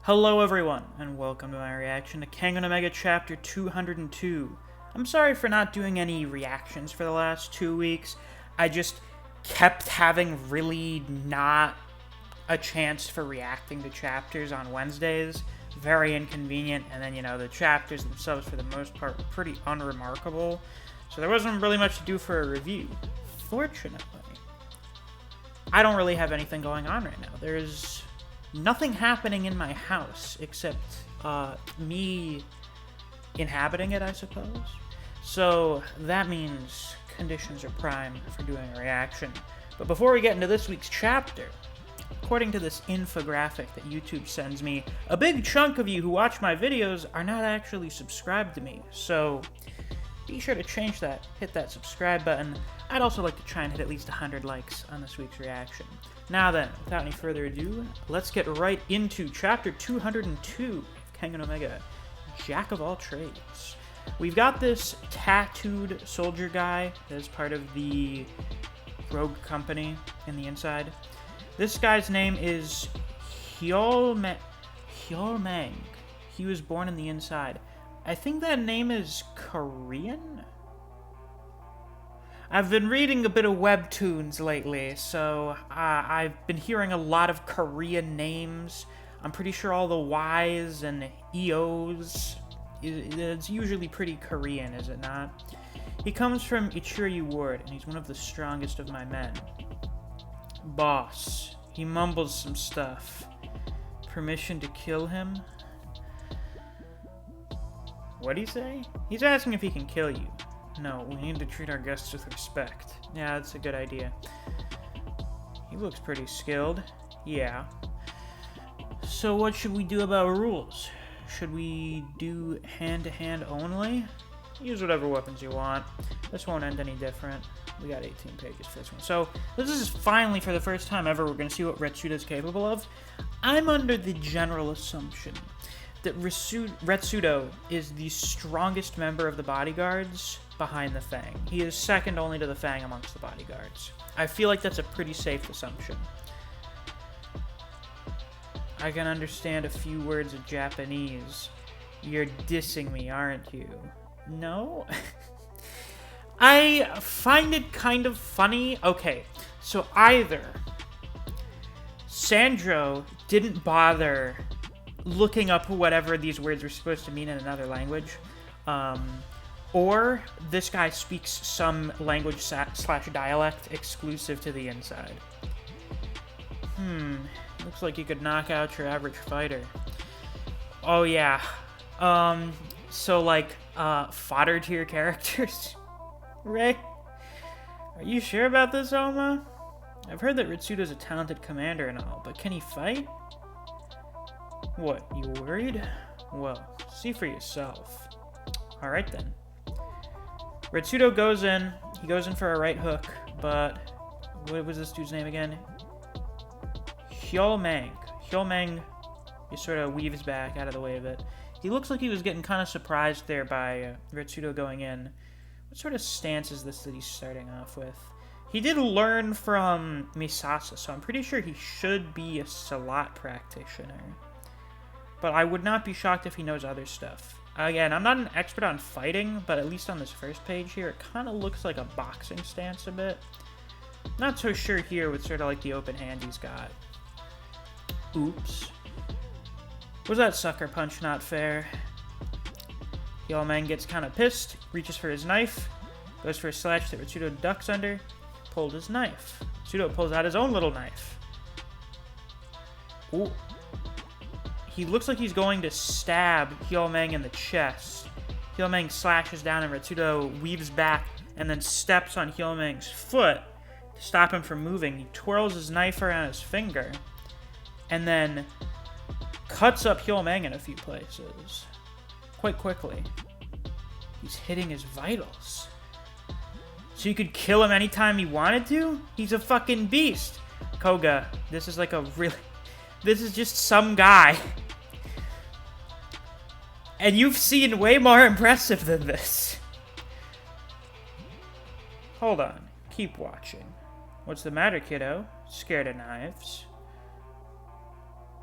Hello everyone, and welcome to my reaction to Kengan Omega Chapter 202. I'm sorry for not doing any reactions for the last 2 weeks. I just kept having really not a chance for reacting to chapters on Wednesdays. Very inconvenient, and then, the chapters themselves, for the most part, were pretty unremarkable. So there wasn't really much to do for a review. Fortunately, I don't really have anything going on right now. There's nothing happening in my house except me inhabiting it, I suppose. So that means conditions are prime for doing a reaction. But before we get into this week's chapter, according to this infographic that YouTube sends me, a big chunk of you who watch my videos are not actually subscribed to me. So be sure to change that, hit that subscribe button. I'd also like to try and hit at least 100 likes on this week's reaction. Now then, without any further ado, let's get right into Chapter 202 of Kengan Omega, Jack of All Trades. We've got this tattooed soldier guy that is part of the rogue company in the inside. This guy's name is Hyolmang. He was born in the inside. I think that name is Korean? I've been reading a bit of webtoons lately, so I've been hearing a lot of Korean names. I'm pretty sure all the Y's and EO's, it's usually pretty Korean, is it not? He comes from Ichiryu Ward, and he's one of the strongest of my men. Boss. He mumbles some stuff. Permission to kill him? What'd he say? He's asking if he can kill you. No, we need to treat our guests with respect. Yeah, that's a good idea. He looks pretty skilled. Yeah. So what should we do about rules? Should we do hand-to-hand only? Use whatever weapons you want. This won't end any different. We got 18 pages for this one. So this is finally, for the first time ever, we're going to see what Retsudo's capable of. I'm under the general assumption that Retsudo is the strongest member of the bodyguards behind the Fang. He is second only to the Fang amongst the bodyguards. I feel like that's a pretty safe assumption. I can understand a few words of Japanese. You're dissing me, aren't you? No? I find it kind of funny. Okay, so either Sandro didn't bother looking up whatever these words were supposed to mean in another language, or this guy speaks some language slash dialect exclusive to the inside. Looks like you could knock out your average fighter. Oh yeah. So like, fodder tier characters? Ray? Are you sure about this, Oma? I've heard that Retsudo's a talented commander and all, but can he fight? What, you worried? Well, see for yourself. Alright then. Retsudo goes in. He goes in for a right hook, but what was this dude's name again? Hyolmang. Hyolmang just sort of weaves back out of the way of it. He looks like he was getting kind of surprised there by Retsudo going in. What sort of stance is this that he's starting off with? He did learn from Misasa, so I'm pretty sure he should be a Salat practitioner. But I would not be shocked if he knows other stuff. Again, I'm not an expert on fighting, but at least on this first page here, it kind of looks like a boxing stance a bit. Not so sure here with sort of like the open hand he's got. Oops. Was that sucker punch not fair? Hyolmang gets kind of pissed, reaches for his knife, goes for a slash that Retsudo ducks under, pulled his knife. Retsudo pulls out his own little knife. Ooh. He looks like he's going to stab Hyolmang in the chest. Hyolmang slashes down and Retsudo weaves back and then steps on Hyolmang's foot to stop him from moving. He twirls his knife around his finger and then cuts up Hyolmang in a few places. Quite quickly. He's hitting his vitals. So you could kill him anytime he wanted to? He's a fucking beast. Koga, this is like a really... This is just some guy. And you've seen way more impressive than this. Hold on. Keep watching. What's the matter, kiddo? Scared of knives?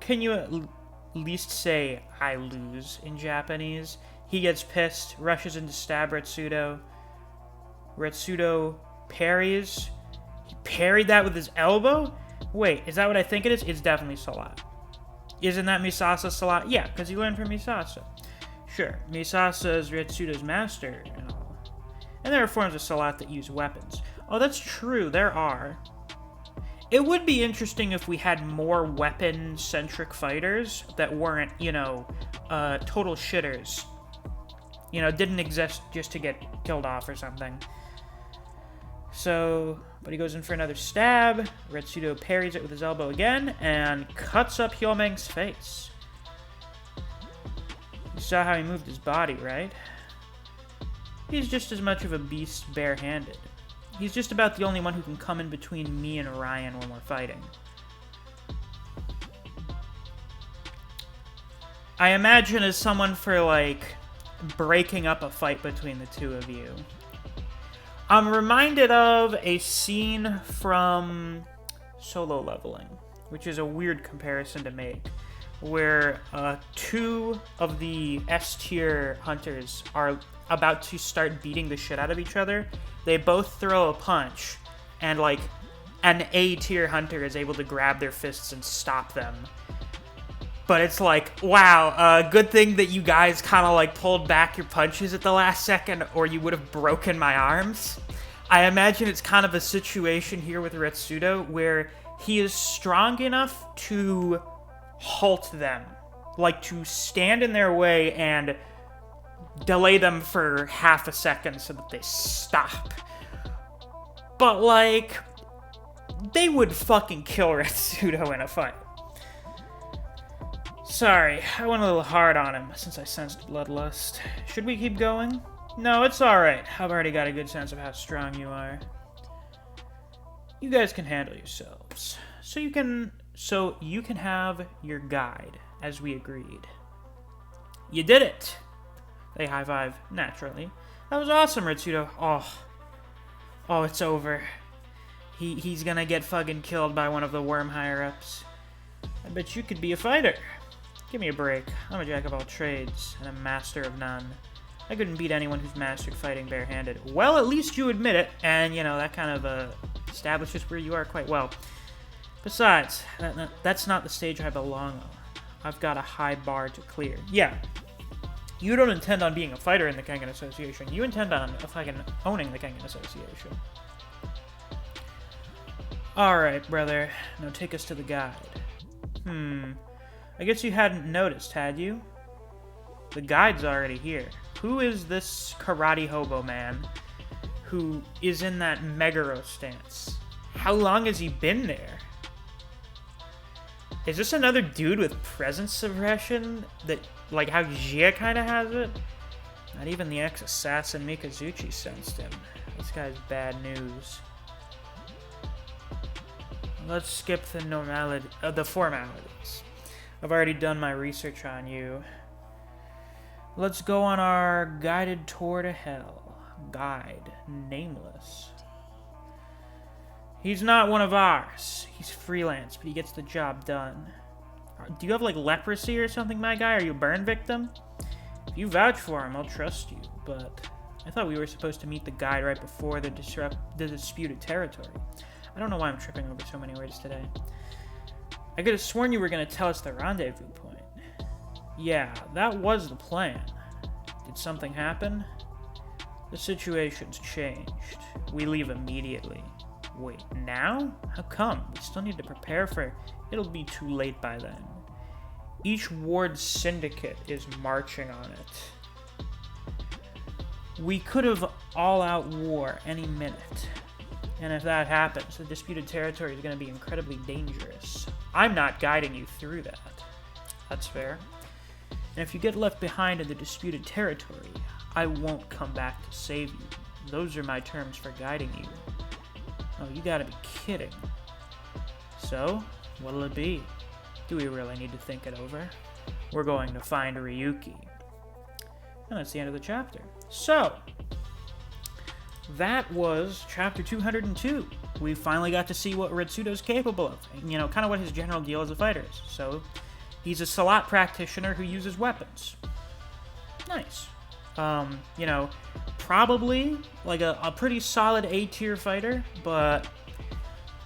Can you least say I lose in Japanese. He gets pissed, rushes in to stab Retsudo. Retsudo parries. He parried that with his elbow? Wait, is that what I think it is? It's definitely Salat. Isn't that Misasa Salat? Yeah, because he learned from Misasa. Sure, Misasa is Retsudo's master and all. And there are forms of Salat that use weapons. Oh, that's true, there are. It would be interesting if we had more weapon-centric fighters that weren't, total shitters. Didn't exist just to get killed off or something. So, but he goes in for another stab. Retsudo parries it with his elbow again and cuts up Hyomeng's face. You saw how he moved his body, right? He's just as much of a beast barehanded. He's just about the only one who can come in between me and Ryan when we're fighting. I imagine as someone for, breaking up a fight between the two of you. I'm reminded of a scene from Solo Leveling, which is a weird comparison to make, where two of the S-tier hunters are about to start beating the shit out of each other. They both throw a punch, and, an A-tier hunter is able to grab their fists and stop them. But it's wow, good thing that you guys kind of, pulled back your punches at the last second, or you would have broken my arms. I imagine it's kind of a situation here with Retsudo, where he is strong enough to halt them. To stand in their way and delay them for half a second so that they stop. But, they would fucking kill Retsudo in a fight. Sorry, I went a little hard on him since I sensed bloodlust. Should we keep going? No, it's alright. I've already got a good sense of how strong you are. You guys can handle yourselves. So you can have your guide, as we agreed. You did it! They high five, naturally. That was awesome, Retsudo. Oh, it's over. He's gonna get fucking killed by one of the worm higher-ups. I bet you could be a fighter. Give me a break. I'm a jack of all trades, and a master of none. I couldn't beat anyone who's mastered fighting barehanded. Well, at least you admit it, and, that kind of establishes where you are quite well. Besides, that's not the stage I belong on. I've got a high bar to clear. Yeah, you don't intend on being a fighter in the Kengan Association. You intend on fucking owning the Kengan Association. Alright, brother. Now take us to the guide. I guess you hadn't noticed, had you? The guide's already here. Who is this karate hobo man who is in that Meguro stance? How long has he been there? Is this another dude with presence suppression that, how Jia kind of has it? Not even the ex-assassin Mikazuchi sensed him. This guy's bad news. Let's skip the formalities. I've already done my research on you. Let's go on our guided tour to hell. Guide, nameless. He's not one of ours. He's freelance, but he gets the job done. Do you have, leprosy or something, my guy? Are you a burn victim? If you vouch for him, I'll trust you, but I thought we were supposed to meet the guide right before the disputed territory. I don't know why I'm tripping over so many words today. I could have sworn you were going to tell us the rendezvous point. Yeah, that was the plan. Did something happen? The situation's changed. We leave immediately. Wait, now? How come? We still need to prepare for... It'll be too late by then. Each ward syndicate is marching on it. We could have all-out war any minute. And if that happens, the disputed territory is going to be incredibly dangerous. I'm not guiding you through that. That's fair. And if you get left behind in the disputed territory, I won't come back to save you. Those are my terms for guiding you. Oh, you gotta be kidding. So, what'll it be? Do we really need to think it over? We're going to find Ryuki. And that's the end of the chapter. So, that was chapter 202. We finally got to see what Retsudo's capable of. Kind of what his general deal as a fighter is. So, He's a Salat practitioner who uses weapons. Nice. You know, probably like a pretty solid A-tier fighter, but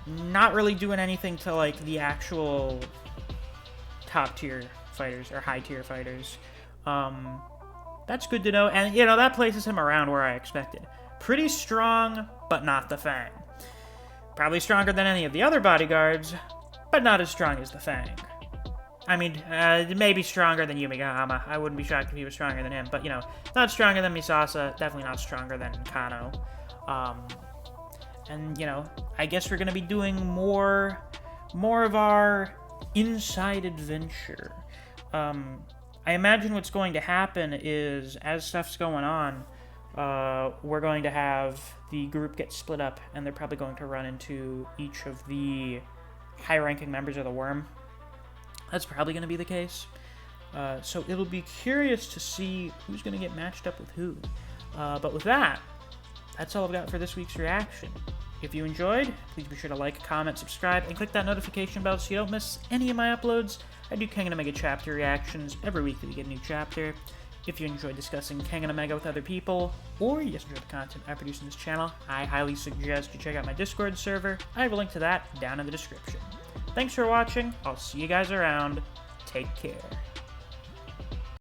not really doing anything to like the actual top-tier fighters or high-tier fighters. That's good to know, and you know, that places him around where I expected. Pretty strong, but not the Fang. Probably stronger than any of the other bodyguards, but not as strong as the Fang. I mean, maybe stronger than Yumigahama. I wouldn't be shocked if he was stronger than him, but, you know, not stronger than Misasa, definitely not stronger than Kano. And, you know, I guess we're going to be doing more of our inside adventure. I imagine what's going to happen is, as stuff's going on, we're going to have the group get split up, and they're probably going to run into each of the high-ranking members of the Worm. That's probably going to be the case. So it'll be curious to see who's going to get matched up with who. But with that, that's all I've got for this week's reaction. If you enjoyed, please be sure to like, comment, subscribe, and click that notification bell so you don't miss any of my uploads. I do Kengan Omega chapter reactions every week that we get a new chapter. If you enjoy discussing Kengan Omega with other people, or you just enjoy the content I produce in this channel, I highly suggest you check out my Discord server. I have a link to that down in the description. Thanks for watching. I'll see you guys around. Take care.